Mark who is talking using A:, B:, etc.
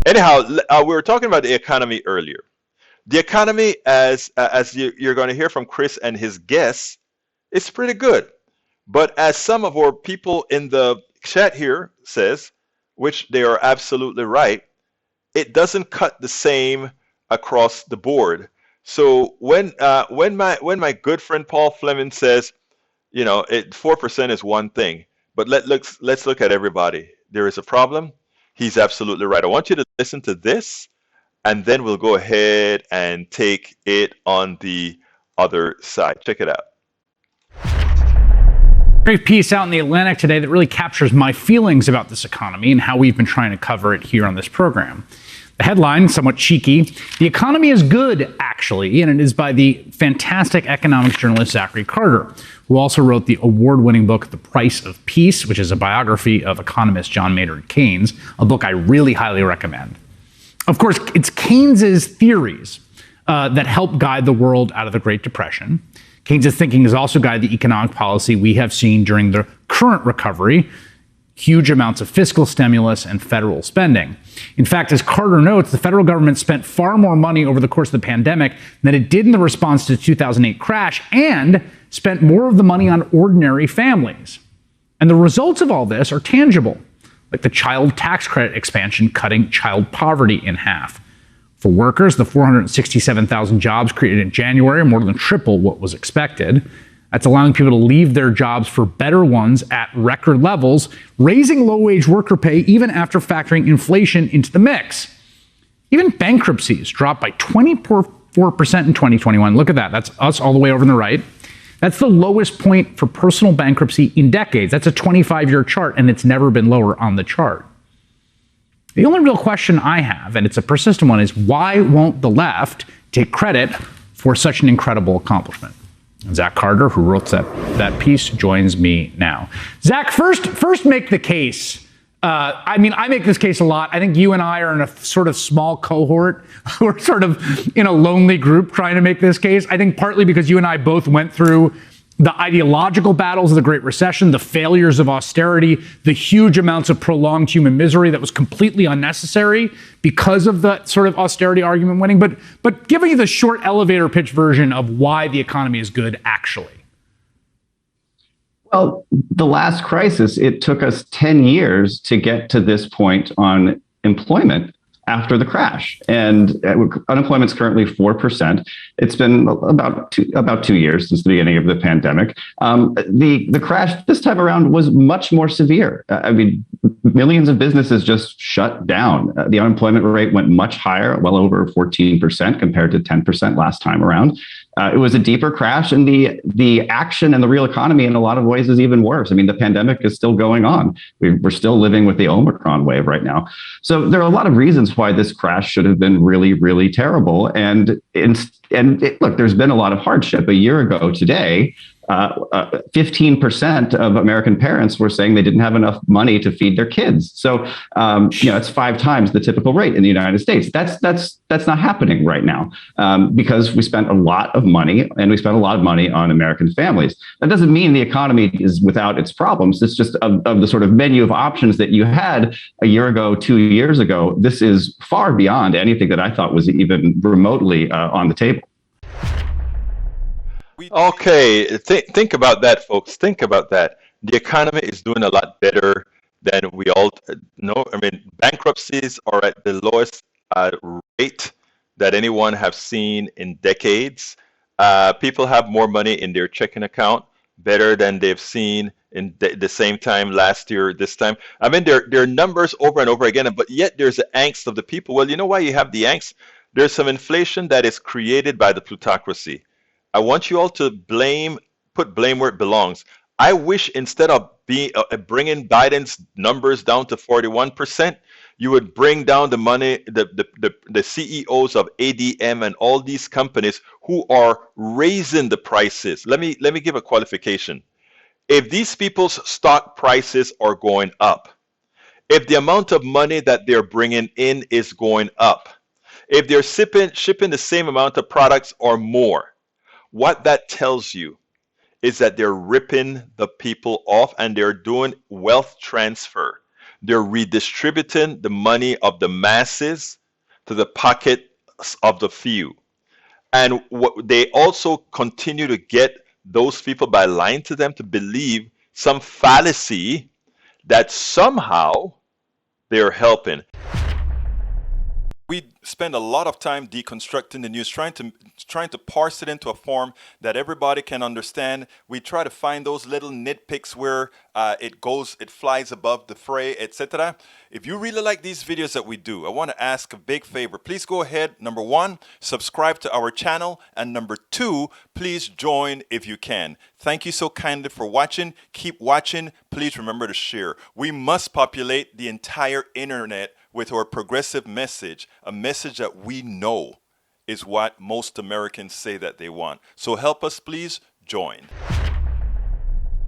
A: Anyhow, we were talking about the economy earlier. The economy, as you're going to hear from Chris and his guests, it's pretty good. But as some of our people in the chat here says, which they are absolutely right, it doesn't cut the same across the board. So when my good friend Paul Fleming says, 4% is one thing, but let's look at everybody. There is a problem. He's absolutely right. I want you to listen to this, and then we'll go ahead and take it on the other side. Check it out.
B: Great piece out in the Atlantic today that really captures my feelings about this economy and how we've been trying to cover it here on this program. The headline, somewhat cheeky, "The economy is good, actually," and it is by the fantastic economics journalist Zachary Carter, who also wrote the award-winning book The Price of Peace, which is a biography of economist John Maynard Keynes, a book I really highly recommend. Of course, it's Keynes's theories that helped guide the world out of the Great Depression. Keynes's thinking has also guided the economic policy we have seen during the current recovery, huge amounts of fiscal stimulus and federal spending. In fact, as Carter notes, the federal government spent far more money over the course of the pandemic than it did in the response to the 2008 crash, and spent more of the money on ordinary families. And the results of all this are tangible, like the child tax credit expansion cutting child poverty in half. For workers, the 467,000 jobs created in January are more than triple what was expected. That's allowing people to leave their jobs for better ones at record levels, raising low-wage worker pay even after factoring inflation into the mix. Even bankruptcies dropped by 24% in 2021. Look at that. That's us all the way over on the right. That's the lowest point for personal bankruptcy in decades. That's a 25-year chart, and it's never been lower on the chart. The only real question I have, and it's a persistent one, is why won't the left take credit for such an incredible accomplishment? Zach Carter, who wrote that piece, joins me now. Zach, first make the case. I make this case a lot. I think you and I are in a sort of small cohort. We're sort of in a lonely group trying to make this case. I think partly because you and I both went through the ideological battles of the Great Recession, the failures of austerity, the huge amounts of prolonged human misery that was completely unnecessary because of the sort of austerity argument winning. But giving you the short elevator pitch version of why the economy is good, actually.
C: Well, the last crisis, it took us 10 years to get to this point on employment after the crash. And unemployment's currently 4%. It's been about 2 years since the beginning of the pandemic. The crash this time around was much more severe. Millions of businesses just shut down. The unemployment rate went much higher, well over 14% compared to 10% last time around. It was a deeper crash, and the action and the real economy in a lot of ways is even worse. The pandemic is still going on. We're still living with the Omicron wave right now. So there are a lot of reasons why this crash should have been really, really terrible. And look, there's been a lot of hardship. A year ago today, 15% of American parents were saying they didn't have enough money to feed their kids. So, it's 5 times the typical rate in the United States. That's not happening right now because we spent a lot of money, and we spent a lot of money on American families. That doesn't mean the economy is without its problems. It's just of the sort of menu of options that you had a year ago, 2 years ago. This is far beyond anything that I thought was even remotely on the table.
A: Okay, think about that, folks. Think about that. The economy is doing a lot better than we all know. Bankruptcies are at the lowest rate that anyone have seen in decades. People have more money in their checking account, better than they've seen in the same time last year, this time. There are numbers over and over again, but yet there's the angst of the people. Well, you know why you have the angst? There's some inflation that is created by the plutocracy. I want you all to put blame where it belongs. I wish instead of bringing Biden's numbers down to 41%, you would bring down the money, the CEOs of ADM and all these companies who are raising the prices. Let me give a qualification. If these people's stock prices are going up, if the amount of money that they're bringing in is going up, if they're shipping the same amount of products or more, what that tells you is that they're ripping the people off and they're doing wealth transfer. they're redistributing the money of the masses to the pockets of the few. And what they also continue to get those people by lying to them to believe some fallacy that somehow they're helping.
D: We spend a lot of time deconstructing the news, trying to parse it into a form that everybody can understand. We try to find those little nitpicks where it flies above the fray, etc. If you really like these videos that we do, I want to ask a big favor. Please go ahead. Number one, subscribe to our channel, and number two, please join if you can. Thank you so kindly for watching. Keep watching. Please remember to share. We must populate the entire internet with our progressive message, a message that we know is what most Americans say that they want. So help us, please join.